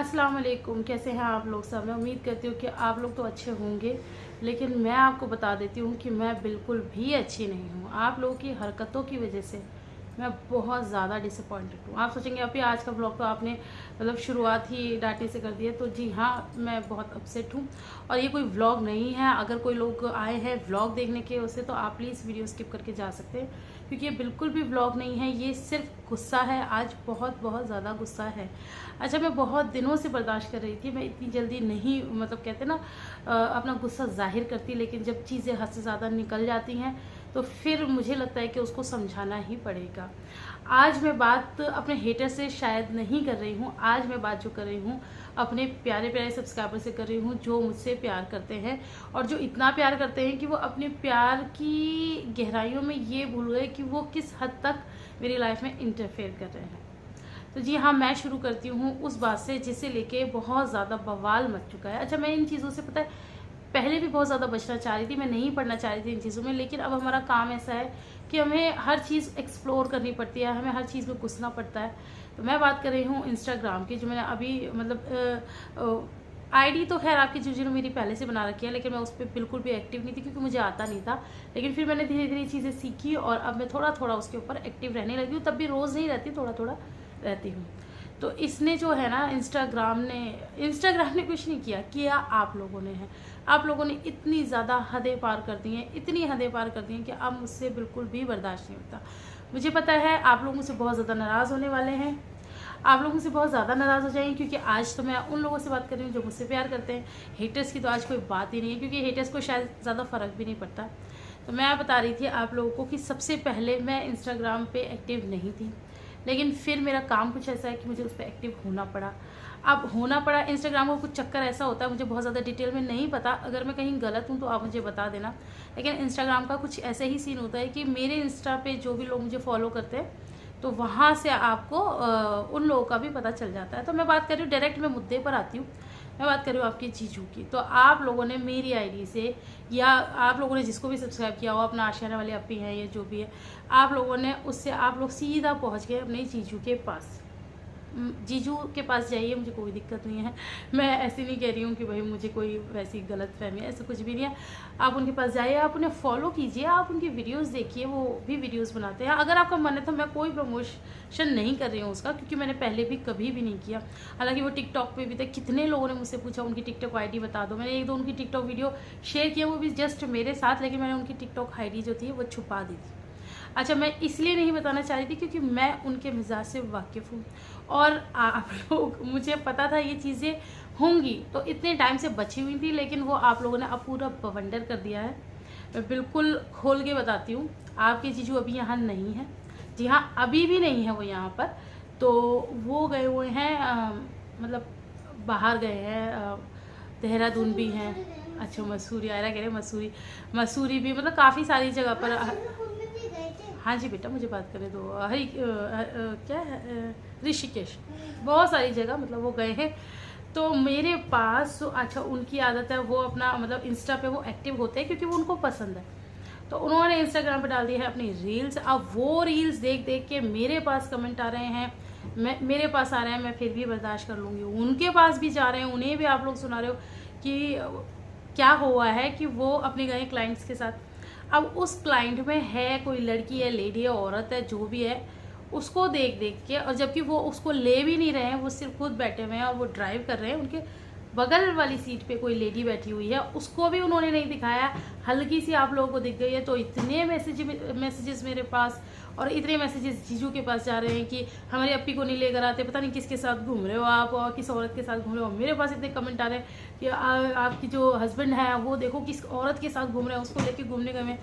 अस्सलाम वालेकुम। कैसे हैं आप लोग सब। मैं उम्मीद करती हूँ कि आप लोग तो अच्छे होंगे, लेकिन मैं आपको बता देती हूँ कि मैं बिल्कुल भी अच्छी नहीं हूँ। आप लोगों की हरकतों की वजह से मैं बहुत ज़्यादा डिसअपॉइंटेड हूँ। आप सोचेंगे अभी आज का ब्लॉग तो आपने मतलब शुरुआत ही डांटे से कर दी है, तो जी हाँ, मैं बहुत अपसेट हूँ। और ये कोई व्लॉग नहीं है। अगर कोई लोग आए हैं व्लॉग देखने के उससे, तो आप प्लीज़ वीडियो स्किप करके जा सकते हैं, क्योंकि ये बिल्कुल भी व्लॉग नहीं है। ये सिर्फ गुस्सा है। आज बहुत बहुत ज़्यादा गुस्सा है। अच्छा, मैं बहुत दिनों से बर्दाश्त कर रही थी। मैं इतनी जल्दी नहीं, मतलब कहते ना, अपना गुस्सा जाहिर करती, लेकिन जब चीज़ें हद से ज़्यादा निकल जाती हैं तो फिर मुझे लगता है कि उसको समझाना ही पड़ेगा। आज मैं बात अपने हेटर से शायद नहीं कर रही हूँ। आज मैं बात जो कर रही हूँ अपने प्यारे प्यारे सब्सक्राइबर से कर रही हूँ, जो मुझसे प्यार करते हैं और जो इतना प्यार करते हैं कि वो अपने प्यार की गहराइयों में ये भूल गए कि वो किस हद तक मेरी लाइफ में इंटरफेयर कर रहे हैं। तो जी हाँ, मैं शुरू करती हूँ उस बात से जिसे लेके बहुत ज़्यादा बवाल मच चुका है। अच्छा, मैं इन चीज़ों से पता है पहले भी बहुत ज़्यादा बचना चाह रही थी, मैं नहीं पढ़ना चाह रही थी इन चीज़ों में, लेकिन अब हमारा काम ऐसा है कि हमें हर चीज़ एक्सप्लोर करनी पड़ती है, हमें हर चीज़ में घुसना पड़ता है। तो मैं बात कर रही हूँ इंस्टाग्राम की, जो मैंने अभी मतलब आईडी तो खैर आपकी जीजू ने मेरी पहले से बना रखी है, लेकिन मैं उस पर बिल्कुल भी एक्टिव नहीं थी क्योंकि मुझे आता नहीं था। लेकिन फिर मैंने धीरे धीरे चीज़ें सीखी और अब मैं थोड़ा थोड़ा उसके ऊपर एक्टिव रहने लगी हूँ। तब भी रोज़ नहीं रहती, थोड़ा थोड़ा रहती हूँ। तो इसने जो है ना, इंस्टाग्राम ने कुछ नहीं किया आप लोगों ने है। आप लोगों ने इतनी ज़्यादा हदें पार कर दी हैं, इतनी हदें पार कर दी हैं कि अब मुझसे बिल्कुल भी बर्दाश्त नहीं होता। मुझे पता है आप लोग मुझसे बहुत ज़्यादा नाराज़ होने वाले हैं, आप लोग मुझसे बहुत ज़्यादा नाराज़ हो जाएंगे, क्योंकि आज तो मैं उन लोगों से बात कर रही हूँ जो मुझसे प्यार करते हैं। हेटर्स की तो आज कोई बात ही नहीं है, क्योंकि हेटर्स को शायद ज़्यादा फ़र्क भी नहीं पड़ता। तो मैं बता रही थी आप लोगों को कि सबसे पहले मैं इंस्टाग्राम पे एक्टिव नहीं थी, लेकिन फिर मेरा काम कुछ ऐसा है कि मुझे उस पर एक्टिव होना पड़ा। अब होना पड़ा, इंस्टाग्राम का कुछ चक्कर ऐसा होता है, मुझे बहुत ज़्यादा डिटेल में नहीं पता। अगर मैं कहीं गलत हूँ तो आप मुझे बता देना। लेकिन इंस्टाग्राम का कुछ ऐसे ही सीन होता है कि मेरे इंस्टा पे जो भी लोग मुझे फॉलो करते हैं, तो वहाँ से आपको उन लोगों का भी पता चल जाता है। तो मैं बात कर रही हूँ, डायरेक्ट मैं मुद्दे पर आती हूँ। मैं बात कर रही हूँ आपके जीजू की। तो आप लोगों ने मेरी आईडी से, या आप लोगों ने जिसको भी सब्सक्राइब किया हो, अपना आशियाना वाले अपी हैं या जो भी है, आप लोगों ने उससे आप लोग सीधा पहुँच गए अपने जीजू के पास। जीजू के पास जाइए, मुझे कोई दिक्कत नहीं है। मैं ऐसी नहीं कह रही हूँ कि भाई मुझे कोई वैसी गलत फहमी है, ऐसा कुछ भी नहीं है। आप उनके पास जाइए, आप उन्हें फॉलो कीजिए, आप उनकी वीडियोस देखिए, वो भी वीडियोस बनाते हैं। अगर आपका मन है तो मैं कोई प्रमोशन नहीं कर रही हूँ उसका, क्योंकि मैंने पहले भी कभी भी नहीं किया। हालांकि वो टिकटॉक पे भी थे, कितने लोगों ने मुझसे पूछा उनकी टिकटॉक आईडी बता दो। मैंने एक दो उनकी टिकटॉक वीडियो शेयर किया, वो भी जस्ट मेरे साथ, लेकिन मैंने उनकी टिकटॉक आईडी जो थी वो छुपा दी थी। अच्छा, मैं इसलिए नहीं बताना चाह रही थी क्योंकि मैं उनके मिजाज से वाकिफ़ हूँ, और आप लोग, मुझे पता था ये चीज़ें होंगी, तो इतने टाइम से बची हुई थी, लेकिन वो आप लोगों ने अब पूरा बवंडर कर दिया है। मैं बिल्कुल खोल के बताती हूँ, आपके जीजू अभी यहाँ नहीं है। जी हाँ, अभी भी नहीं है वो यहाँ पर। तो वो गए हुए हैं, मतलब बाहर गए हैं, देहरादून भी हैं। अच्छा, मसूरी, आयरा कह रहे मसूरी भी, मतलब काफ़ी सारी जगह पर। हाँ जी बेटा, मुझे बात करने दो। क्या है, ऋषिकेश, बहुत सारी जगह मतलब वो गए हैं। तो मेरे पास, अच्छा, उनकी आदत है, वो अपना मतलब इंस्टा पे वो एक्टिव होते हैं क्योंकि वो उनको पसंद है। तो उन्होंने इंस्टाग्राम पे डाल दी है अपनी रील्स। अब वो रील्स देख देख के मेरे पास कमेंट आ रहे हैं, मेरे पास आ रहे हैं, मैं फिर भी बर्दाश्त कर लूँगी। उनके पास भी जा रहे हैं, उन्हें भी आप लोग सुना रहे हो कि क्या हुआ है कि वो अपने गए क्लाइंट्स के साथ। अब उस क्लाइंट में है कोई लड़की है, लेडी है, औरत है, जो भी है, उसको देख देख के, और जबकि वो उसको ले भी नहीं रहे हैं, वो सिर्फ खुद बैठे हुए हैं और वो ड्राइव कर रहे हैं। उनके बगल वाली सीट पे कोई लेडी बैठी हुई है, उसको भी उन्होंने नहीं दिखाया। हल्की सी आप लोगों को दिख गई है, तो इतने मैसेजेस मेरे पास, और इतने मैसेजेस जीजू के पास जा रहे हैं कि हमारे अपी को नहीं लेकर आते, पता नहीं किसके साथ घूम रहे हो आप, और किस औरत के साथ घूम रहे हो। मेरे पास इतने कमेंट आ रहे हैं कि आपकी जो हस्बैंड है वो देखो किस औरत के साथ घूम रहे हैं, उसको लेके घूमने गए।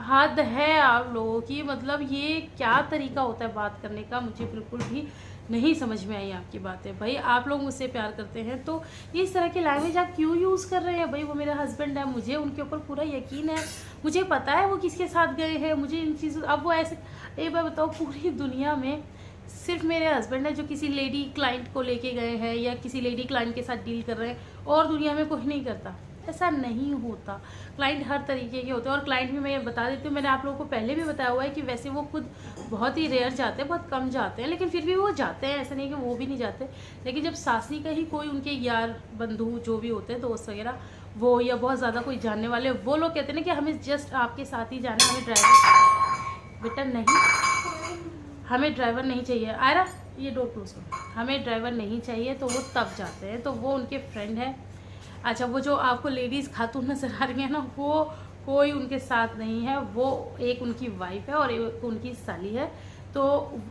हद है आप लोगों की। मतलब ये क्या तरीका होता है बात करने का, मुझे बिल्कुल भी नहीं समझ में आई आपकी बातें। भाई आप लोग मुझसे प्यार करते हैं तो इस तरह की लैंग्वेज आप क्यों यूज़ कर रहे हैं। भाई वो मेरा हस्बैंड है, मुझे उनके ऊपर पूरा यकीन है, मुझे पता है वो किसके साथ गए हैं, मुझे इन चीज़ों। अब वो ऐसे, एक बार बताओ, पूरी दुनिया में सिर्फ मेरे हस्बैंड है जो किसी लेडी क्लाइंट को लेके गए हैं या किसी लेडी क्लाइंट के साथ डील कर रहे हैं, और दुनिया में कोई नहीं करता। ऐसा नहीं होता। क्लाइंट हर तरीके के होते हैं, और क्लाइंट भी मैं बता देती हूँ, मैंने आप लोगों को पहले भी बताया हुआ है कि वैसे वो खुद बहुत ही रेयर जाते हैं, बहुत कम जाते हैं, लेकिन फिर भी वो जाते हैं, ऐसा नहीं कि वो भी नहीं जाते। लेकिन जब सासनी का ही कोई उनके यार बंधु जो भी होते हैं, दोस्त वगैरह, वो या बहुत ज़्यादा कोई जानने वाले, वो लोग कहते हैं ना कि हमें जस्ट आपके साथ ही जाना, हमें ड्राइवर बेटा नहीं, हमें ड्राइवर नहीं चाहिए, आयरा ये डोर क्लोज करो, हमें ड्राइवर नहीं चाहिए, तो वो तब जाते हैं। तो वो उनके फ्रेंड है। अच्छा, वो जो आपको लेडीज़ खातून नजर आ रही है ना, वो कोई उनके साथ नहीं है, वो एक उनकी वाइफ है और एक उनकी साली है। तो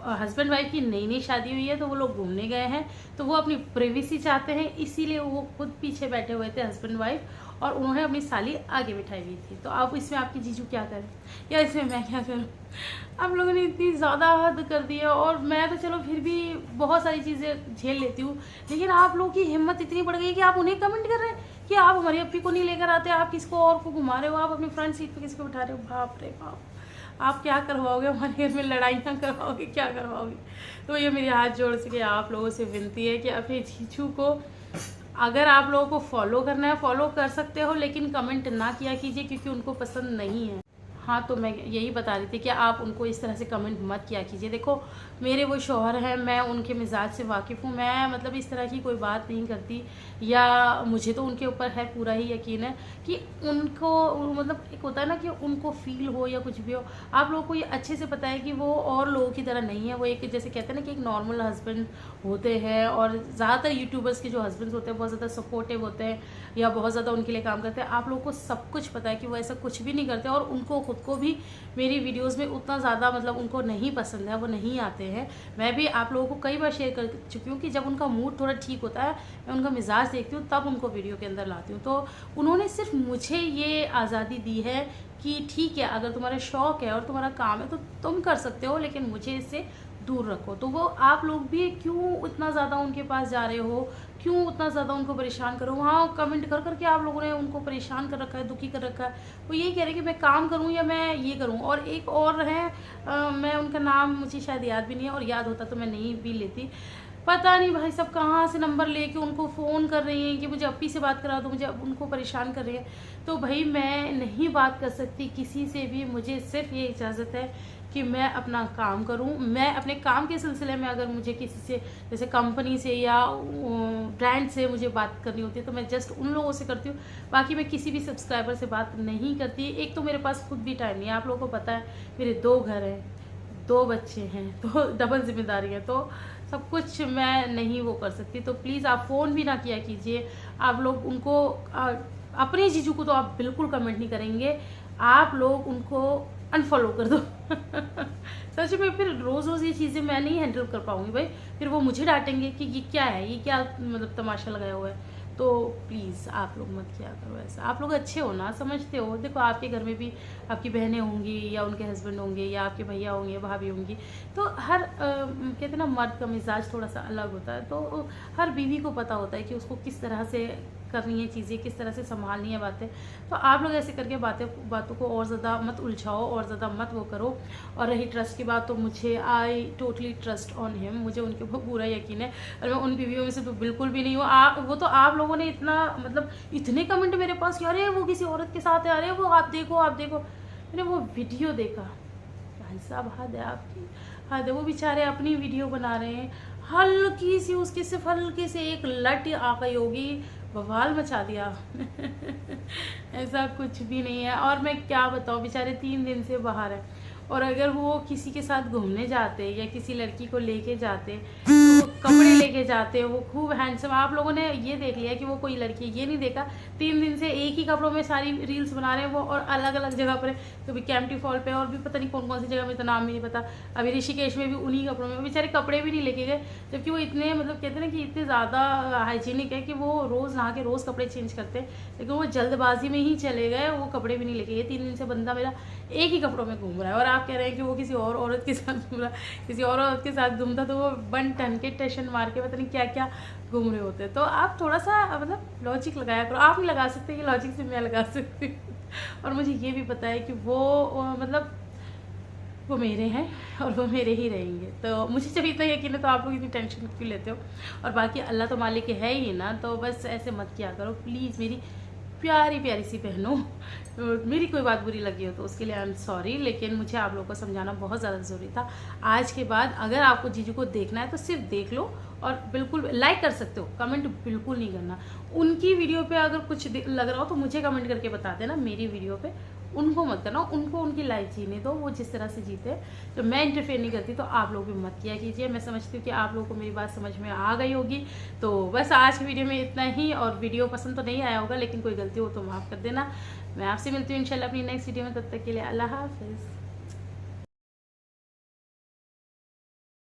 हस्बैंड वाइफ की नई नई शादी हुई है, तो वो लोग घूमने गए हैं, तो वो अपनी प्राइवेसी चाहते हैं, इसीलिए वो खुद पीछे बैठे हुए थे हस्बैंड वाइफ, और उन्होंने अपनी साली आगे बिठाई हुई थी। तो आप इसमें आपकी जीजू क्या करें या इसमें मैं क्या करूं? आप लोगों ने इतनी ज़्यादा हद कर दी है, और मैं तो चलो फिर भी बहुत सारी चीज़ें झेल लेती हूँ, लेकिन आप लोगों की हिम्मत इतनी बढ़ गई कि आप उन्हें कमेंट कर रहे हैं कि आप हमारी अप्पी को नहीं लेकर आते, आप किसको और को घुमा रहे हो, आप अपनी फ्रंट सीट पे किसको बिठा रहे हो। बाप रे बाप, आप क्या करवाओगे हमारे घर में, लड़ाइयाँ करवाओगे, क्या करवाओगे? तो ये मेरी हाथ जोड़ के आप लोगों से विनती है कि अपने जीजू को, अगर आप लोगों को फॉलो करना है फॉलो कर सकते हो, लेकिन कमेंट ना किया कीजिए, क्योंकि उनको पसंद नहीं है। हाँ, तो मैं यही बता रही थी कि आप उनको इस तरह से कमेंट मत किया कीजिए। देखो, मेरे वो शौहर हैं, मैं उनके मिजाज से वाकिफ़ हूँ, मैं मतलब इस तरह की कोई बात नहीं करती, या मुझे तो उनके ऊपर है पूरा ही यकीन है कि उनको मतलब एक होता है ना कि उनको फील हो या कुछ भी हो, आप लोगों को ये अच्छे से पता है कि वो और लोगों की तरह नहीं है। वो एक, जैसे कहते हैं ना कि एक नॉर्मल हस्बैंड होते हैं, और ज़्यादातर यूट्यूबर्स के जो हस्बैंड होते हैं बहुत ज़्यादा सपोर्टिव होते हैं या बहुत ज़्यादा उनके लिए काम करते हैं। आप लोगों को सब कुछ पता है कि वो ऐसा कुछ भी नहीं करते, और उनको खुद को भी मेरी वीडियोस में उतना ज़्यादा मतलब उनको नहीं पसंद है, वो नहीं आते हैं। मैं भी आप लोगों को कई बार शेयर कर चुकी हूँ कि जब उनका मूड थोड़ा ठीक होता है, मैं उनका मिजाज देखती हूँ, तब उनको वीडियो के अंदर लाती हूँ। तो उन्होंने सिर्फ मुझे ये आज़ादी दी है कि ठीक है, अगर तुम्हारा शौक़ है और तुम्हारा काम है तो तुम कर सकते हो, लेकिन मुझे इससे दूर रखो। तो वो आप लोग भी क्यों इतना ज़्यादा उनके पास जा रहे हो, क्यों उतना ज़्यादा उनको परेशान करो? वहाँ कमेंट कर करके आप लोगों ने उनको परेशान कर रखा है, दुखी कर रखा है। वो यही कह रहे हैं कि मैं काम करूँ या मैं ये करूँ। और एक और है, मैं उनका नाम मुझे शायद याद भी नहीं है, और याद होता तो मैं नहीं भी लेती। पता नहीं भाई सब कहाँ से नंबर लेके उनको फ़ोन कर रही हैं कि मुझे अप्पी से बात करा दो, मुझे उनको परेशान कर रही है। तो भाई मैं नहीं बात कर सकती किसी से भी, मुझे सिर्फ ये इजाज़त है कि मैं अपना काम करूं। मैं अपने काम के सिलसिले में अगर मुझे किसी से, जैसे कंपनी से या ब्रांड से मुझे बात करनी होती है, तो मैं जस्ट उन लोगों से करती हूँ। बाकी मैं किसी भी सब्सक्राइबर से बात नहीं करती। एक तो मेरे पास खुद भी टाइम नहीं है, आप लोगों को पता है मेरे 2 घर हैं, 2 बच्चे हैं, तो डबल जिम्मेदारी है, तो सब कुछ मैं नहीं वो कर सकती। तो प्लीज़ आप फ़ोन भी ना किया कीजिए। आप लोग उनको अपने जीजू को तो आप बिल्कुल कमेंट नहीं करेंगे, आप लोग उनको अनफॉलो कर दो। सच में फिर रोज़ रोज़ ये चीज़ें मैं नहीं हैंडल कर पाऊँगी भाई, फिर वो मुझे डांटेंगे कि ये क्या है, ये क्या मतलब तमाशा लगाया हुआ है। तो प्लीज़ आप लोग मत किया करो ऐसा। आप लोग अच्छे हो ना, समझते हो। देखो, आपके घर में भी आपकी बहनें होंगी या उनके हस्बैंड होंगे या आपके भैया होंगे, भाभी होंगी, तो हर कहते हैं ना मर्द का मिजाज थोड़ा सा अलग होता है। तो हर बीवी को पता होता है कि उसको किस तरह से करनी है चीज़ें, किस तरह से संभालनी है बातें। तो आप लोग ऐसे करके बातों को और ज़्यादा मत उलझाओ और ज़्यादा मत वो करो। और रही ट्रस्ट की बात, तो मुझे I totally trust on him, मुझे उनके ऊपर पूरा यकीन है, और मैं उन बीवियों में से तो बिल्कुल भी नहीं हूँ। वो तो आप लोगों ने इतना मतलब इतने कमेंट मेरे पास कि अरे वो किसी औरत के साथ है, अरे वो आप देखो आप देखो। मैंने वो वीडियो देखा, भाई साहब हद है आपकी, हद है। वो बेचारे अपनी वीडियो बना रहे हैं, हल्की सी उसकी सिर्फ हल्की से एक लट आ गई होगी, बवाल मचा दिया। ऐसा कुछ भी नहीं है। और मैं क्या बताऊँ, बेचारे 3 दिन से बाहर है, और अगर वो किसी के साथ घूमने जाते या किसी लड़की को लेके जाते, तो वो कपड़े लेके जाते, वो खूब हैंडसम। आप लोगों ने ये देख लिया कि वो कोई लड़की, ये नहीं देखा 3 दिन से एक ही कपड़ों में सारी रील्स बना रहे हैं वो, और अलग अलग जगह पर, कभी कैंपटी फॉल पे, और भी पता नहीं कौन कौन सी जगह में, तो नाम भी नहीं पता। अभी ऋषिकेश में भी उन्हीं कपड़ों में, बेचारे कपड़े भी नहीं लेके गए, जबकि वो इतने मतलब कहते हैं ना कि इतने ज़्यादा हाइजीनिक है कि वो रोज़ नहा के रोज़ कपड़े चेंज करते हैं, लेकिन वो जल्दबाजी में ही चले गए, वो कपड़े भी नहीं लेके गए। 3 दिन से बंदा मेरा एक ही कपड़ों में घूम रहा है, और आप कह रहे हैं कि वो किसी और औरत के साथ घूम रहा है। किसी और औरत के साथ घूमता तो वो बन ठन के टेंशन मार के पता नहीं क्या क्या घूम रहे होते। तो आप थोड़ा सा मतलब लॉजिक लगाया करो। आप नहीं लगा सकते, ये लॉजिक से मैं लगा सकती हूँ। और मुझे ये भी पता है कि वो मतलब वो मेरे हैं और वो मेरे ही रहेंगे। तो मुझे जब इतना यकीन है तो आप लोग इतनी टेंशन क्यों लेते हो? और बाकी अल्लाह तो मालिक है ही ना, तो बस ऐसे मत किया करो प्लीज़। मेरी प्यारी प्यारी सी बहनों, मेरी कोई बात बुरी लगी हो तो उसके लिए आई एम सॉरी, लेकिन मुझे आप लोगों को समझाना बहुत ज़्यादा ज़रूरी था। आज के बाद अगर आपको जीजू को देखना है तो सिर्फ देख लो, और बिल्कुल लाइक कर सकते हो, कमेंट बिल्कुल नहीं करना। उनकी वीडियो पे अगर कुछ लग रहा हो तो मुझे कमेंट करके बता देना, मेरी वीडियो पे उनको मत करना। उनको उनकी लाइफ जीने दो, वो जिस तरह से जीते। तो मैं इंटरफेयर नहीं करती, तो आप लोग भी मत किया कीजिए। मैं समझती हूँ कि आप लोगों को मेरी बात समझ में आ गई होगी। तो बस आज की वीडियो में इतना ही, और वीडियो पसंद तो नहीं आया होगा, लेकिन कोई गलती हो तो माफ़ कर देना। मैं आपसे मिलती हूँ इंशाल्लाह अपनी नेक्स्ट वीडियो में, तब तक के लिए अल्लाह हाफिज़।